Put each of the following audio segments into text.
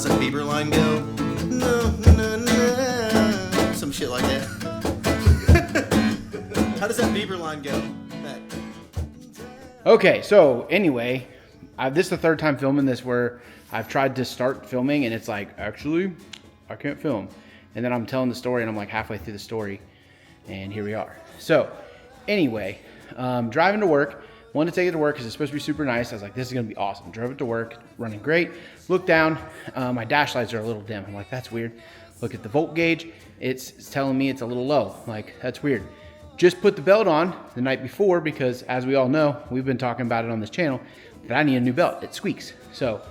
how's that Bieber line go? No, no, no. Some shit like that. How does that Bieber line go? Okay, so anyway, this is the third time filming this where I've tried to start filming and it's like, actually, I can't film. And then I'm telling the story and I'm like halfway through the story and here we are. So anyway, driving to work, wanted to take it to work because it's supposed to be super nice. I was like, this is gonna be awesome. Drove it to work, running great. Look down, my dash lights are a little dim. I'm like, that's weird. Look at the volt gauge, it's telling me it's a little low. Like, that's weird. Just put the belt on the night before because, as we all know, we've been talking about it on this channel, that I need a new belt. It squeaks. So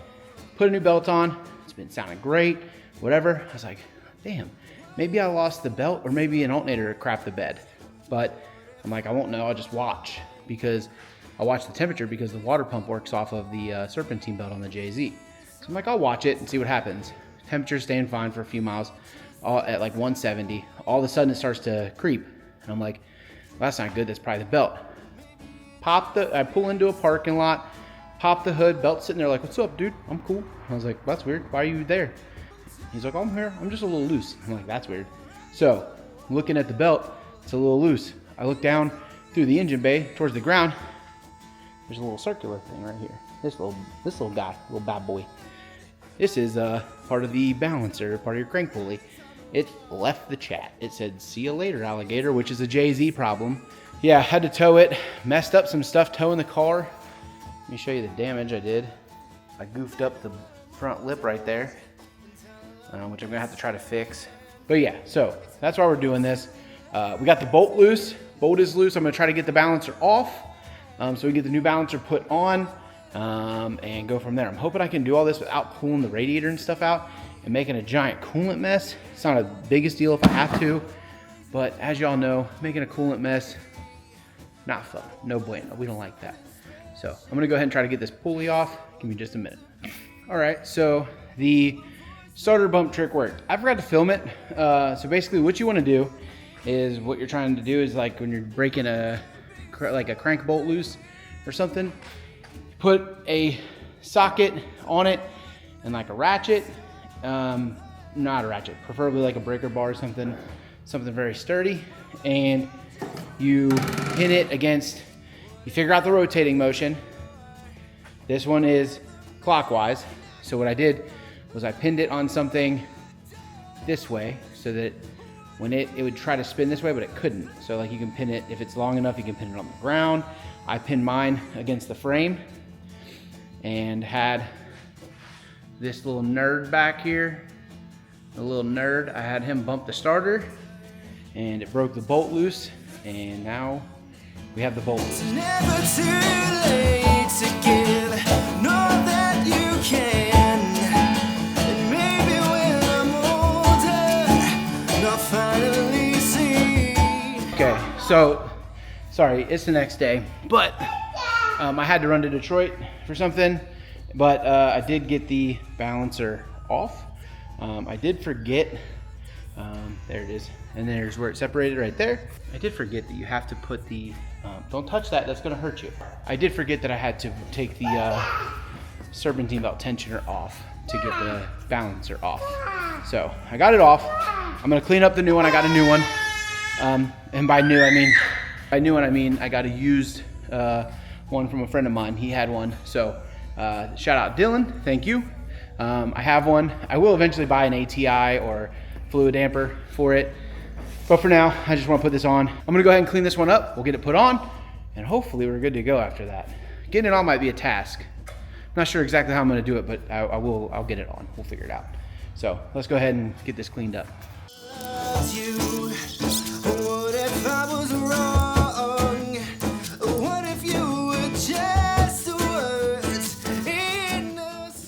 put a new belt on. It's been sounding great, whatever. I was like, damn, maybe I lost the belt or maybe an alternator crapped the bed. But I'm like, I won't know. I'll just watch because I'll watch the temperature because the water pump works off of the serpentine belt on the JZ. So I'm like, I'll watch it and see what happens. Temperature's staying fine for a few miles, all at like 170. All of a sudden it starts to creep. And I'm like, well, that's not good, that's probably the belt. I pull into a parking lot, pop the hood, belt sitting there like, what's up, dude? I'm cool. I was like, that's weird, why are you there? He's like, oh, I'm here, I'm just a little loose. I'm like, that's weird. So, looking at the belt, it's a little loose. I look down through the engine bay towards the ground. There's a little circular thing right here. This little guy, little bad boy. This is part of the balancer, part of your crank pulley. It left the chat. It said, see you later, alligator, which is a JZ problem. Yeah, had to tow it. Messed up some stuff towing the car. Let me show you the damage I did. I goofed up the front lip right there, which I'm gonna have to try to fix. But yeah, so that's why we're doing this. We got the bolt loose. Bolt is loose. I'm gonna try to get the balancer off so we get the new balancer put on and go from there. I'm hoping I can do all this without pulling the radiator and stuff out and making a giant coolant mess. It's not the biggest deal if I have to, but as y'all know, making a coolant mess, not fun, no bueno, we don't like that. So I'm gonna go ahead and try to get this pulley off. Give me just a minute. All right, so the starter bump trick worked. I forgot to film it. So basically what you wanna do is, what you're trying to do is like when you're breaking like a crank bolt loose or something, put a socket on it and like a ratchet, not a ratchet, preferably like a breaker bar or something very sturdy, and you pin it against, you figure out the rotating motion. This one is clockwise, so what I did was I pinned it on something this way so that when it would try to spin this way, but it couldn't. So like you can pin it, if it's long enough, you can pin it on the ground. I pinned mine against the frame and had this little nerd back here, a little nerd. I had him bump the starter and it broke the bolt loose, and now we have the bolt loose. It's never too late to give, know that you can. And maybe when I'm older, I'll finally see. Okay, so sorry, it's the next day, but I had to run to Detroit for something, but I did get the balancer off. I did forget, there it is, and there's where it separated right there. I did forget that you have to put the, don't touch that, that's gonna hurt you. I did forget that I had to take the serpentine belt tensioner off to get the balancer off. So I got it off. I'm gonna clean up the new one. I got a new one. And by new one I mean I got a used one from a friend of mine. He had one. So shout out Dylan, thank you. I have one. I will eventually buy an ATI or fluid damper for it. But for now, I just want to put this on. I'm gonna go ahead and clean this one up. We'll get it put on, and hopefully we're good to go after that. Getting it on might be a task. I'm not sure exactly how I'm gonna do it, but I'll get it on. We'll figure it out. So let's go ahead and get this cleaned up.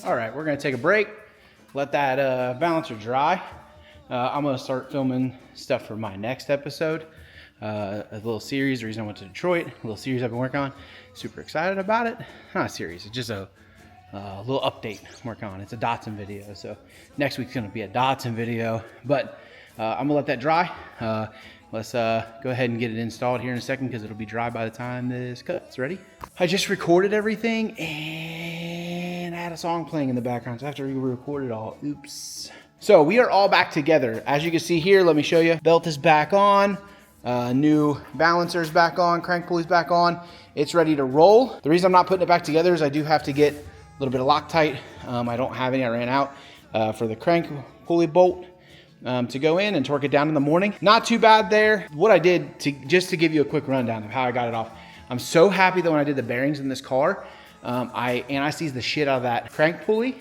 All right, we're gonna take a break, let that balancer dry. I'm gonna start filming stuff for my next episode. A little series, the reason I went to Detroit, a little series I've been working on. Super excited about it. Not a series, it's just a little update I'm working on. It's a Datsun video, so next week's gonna be a Datsun video, but I'm gonna let that dry. let's go ahead and get it installed here in a second because it'll be dry by the time this cuts. Ready? I just recorded everything and I had a song playing in the background, so I have to re-record it all. Oops. So we are all back together. As you can see here, let me show you. Belt is back on. New balancer's back on. Crank pulley's back on. It's ready to roll. The reason I'm not putting it back together is I do have to get a little bit of Loctite. I don't have any. I ran out for the crank pulley bolt to go in and torque it down in the morning. Not too bad there. What I did, just to give you a quick rundown of how I got it off. I'm so happy that when I did the bearings in this car, I anti-seized the shit out of that crank pulley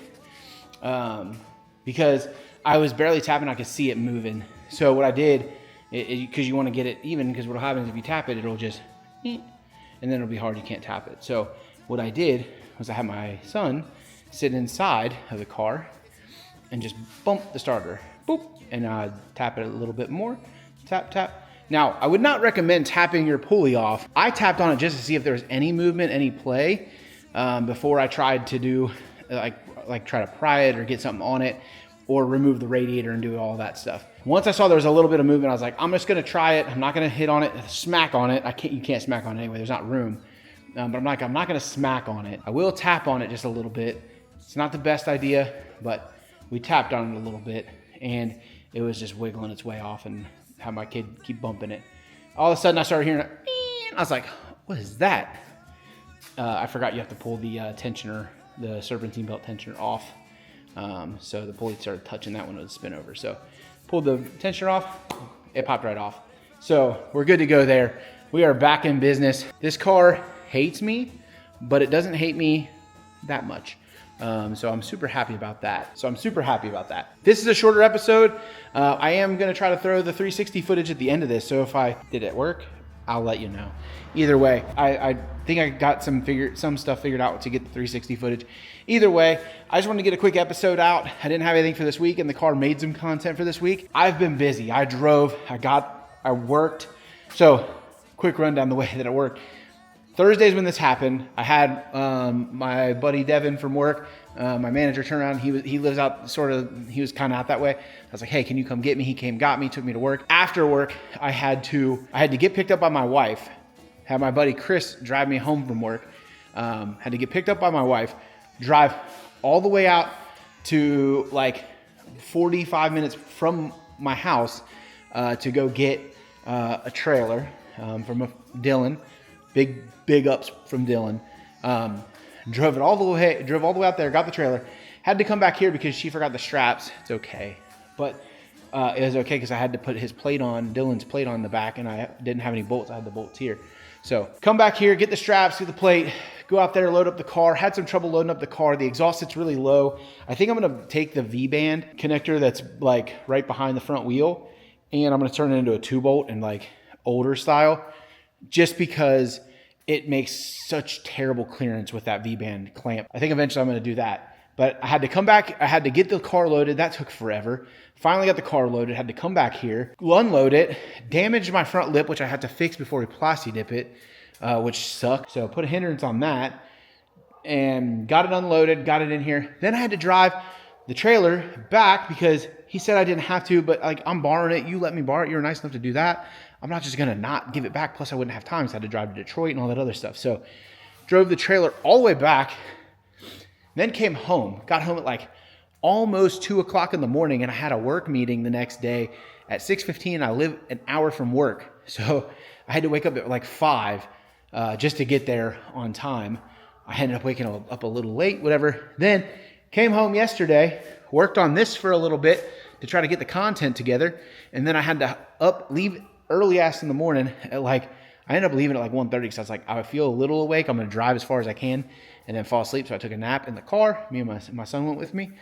because I was barely tapping, I could see it moving. So what I did, because you want to get it even, because what happens if you tap it, it'll just, and then it'll be hard, you can't tap it. So what I did was I had my son sit inside of the car and just bump the starter, boop, and tap it a little bit more, tap, tap. Now, I would not recommend tapping your pulley off. I tapped on it just to see if there was any movement, any play, before I tried to do, like try to pry it or get something on it, or remove the radiator and do all that stuff. Once I saw there was a little bit of movement, I was like, I'm just gonna try it. I'm not gonna hit on it, smack on it. You can't smack on it anyway, there's not room. But I'm not gonna smack on it. I will tap on it just a little bit. It's not the best idea, but we tapped on it a little bit and it was just wiggling its way off and had my kid keep bumping it. All of a sudden I started hearing it, I was like, what is that? I forgot you have to pull the tensioner, the serpentine belt tensioner off. So the pulley started touching that when it would spin over. So pulled the tensioner off, it popped right off. So we're good to go there. We are back in business. This car hates me, but it doesn't hate me that much. So I'm super happy about that. This is a shorter episode. I am gonna try to throw the 360 footage at the end of this. So if I did it work, I'll let you know. Either way, I think I got some stuff figured out to get the 360 footage. Either way, I just wanted to get a quick episode out. I didn't have anything for this week and the car made some content for this week. I've been busy. I drove, I worked. So quick rundown the way that it worked. Thursdays when this happened, I had my buddy Devin from work, my manager turn around. He lives out he was kind of out that way. I was like, hey, can you come get me? He came, got me, took me to work. After work, I had to get picked up by my wife. Had my buddy Chris drive me home from work. Had to get picked up by my wife, drive all the way out to like 45 minutes from my house to go get a trailer from Dylan. Big ups from Dylan. Drove all the way out there, got the trailer. Had to come back here because she forgot the straps. It's okay. But it was okay because I had to put his plate on, Dylan's plate on the back, and I didn't have any bolts. I had the bolts here. So come back here, get the straps, get the plate, go out there, load up the car. Had some trouble loading up the car. The exhaust sits really low. I think I'm gonna take the V-band connector that's like right behind the front wheel, and I'm gonna turn it into a 2-bolt and like older style, just because it makes such terrible clearance with that V-band clamp. I think eventually I'm gonna do that. But I had to come back, I had to get the car loaded. That took forever. Finally got the car loaded, had to come back here, unload it, damaged my front lip, which I had to fix before we plasti dip it, which sucked. So put a hindrance on that and got it unloaded, got it in here. Then I had to drive the trailer back because he said I didn't have to, but like I'm borrowing it. You let me borrow it. You were nice enough to do that. I'm not just gonna not give it back. Plus I wouldn't have time, so I had to drive to Detroit and all that other stuff. So drove the trailer all the way back, then came home, got home at like almost 2 o'clock in the morning, and I had a work meeting the next day at 6:15. I live an hour from work. So I had to wake up at like 5 just to get there on time. I ended up waking up a little late, whatever. Then came home yesterday, worked on this for a little bit to try to get the content together. And then I had to leave early ass in the morning at like, I ended up leaving at like 1:30 because I was like, I feel a little awake. I'm going to drive as far as I can and then fall asleep. So I took a nap in the car. Me and my son went with me.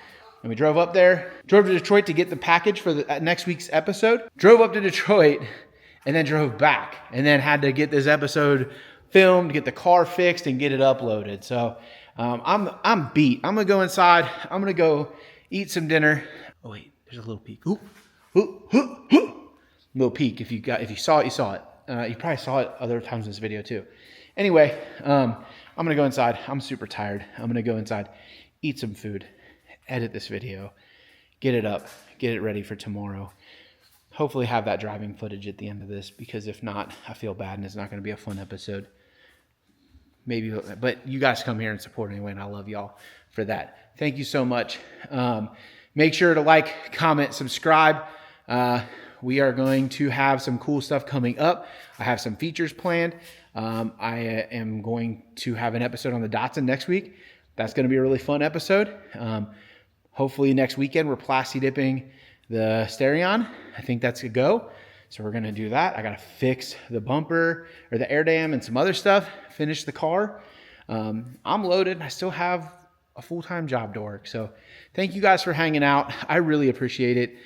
And we drove up there, drove to Detroit to get the package for the next week's episode. Drove up to Detroit and then drove back. And then had to get this episode filmed, get the car fixed, and get it uploaded. So I'm beat. I'm going to go inside. I'm going to go eat some dinner. Oh, wait, there's a little peek. Little peek. If you saw it, you saw it. You probably saw it other times in this video too. Anyway, I'm going to go inside. I'm super tired. I'm going to go inside, eat some food, edit this video, get it up, get it ready for tomorrow. hopefully have that driving footage at the end of this, because if not, I feel bad and it's not going to be a fun episode. Maybe, but you guys come here and support anyway, and I love y'all for that. Thank you so much. Make sure to like, comment, subscribe. We are going to have some cool stuff coming up. I have some features planned. I am going to have an episode on the Datsun next week. That's going to be a really fun episode. Hopefully next weekend we're plasti dipping the Starion. I think that's a go. So we're going to do that. I got to fix the bumper or the air dam and some other stuff, finish the car. I'm loaded and I still have a full-time job to work. So thank you guys for hanging out. I really appreciate it.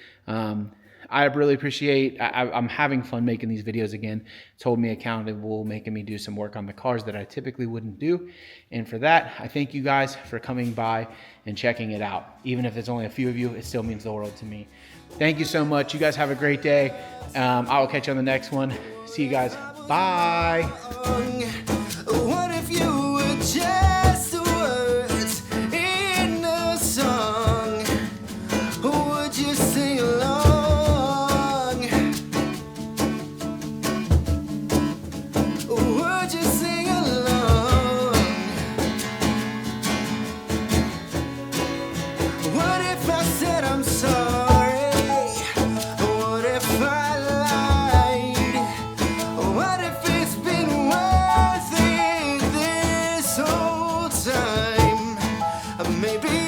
I really appreciate, I'm having fun making these videos again. It's holding me accountable, making me do some work on the cars that I typically wouldn't do. And for that, I thank you guys for coming by and checking it out. Even if it's only a few of you, it still means the world to me. Thank you so much. You guys have a great day. I will catch you on the next one. See you guys. Bye. What if you were just the words in a song? Would you sing along? Would you sing along? What if I said I'm sorry? What if I lied? What if it's been worth it this whole time? Maybe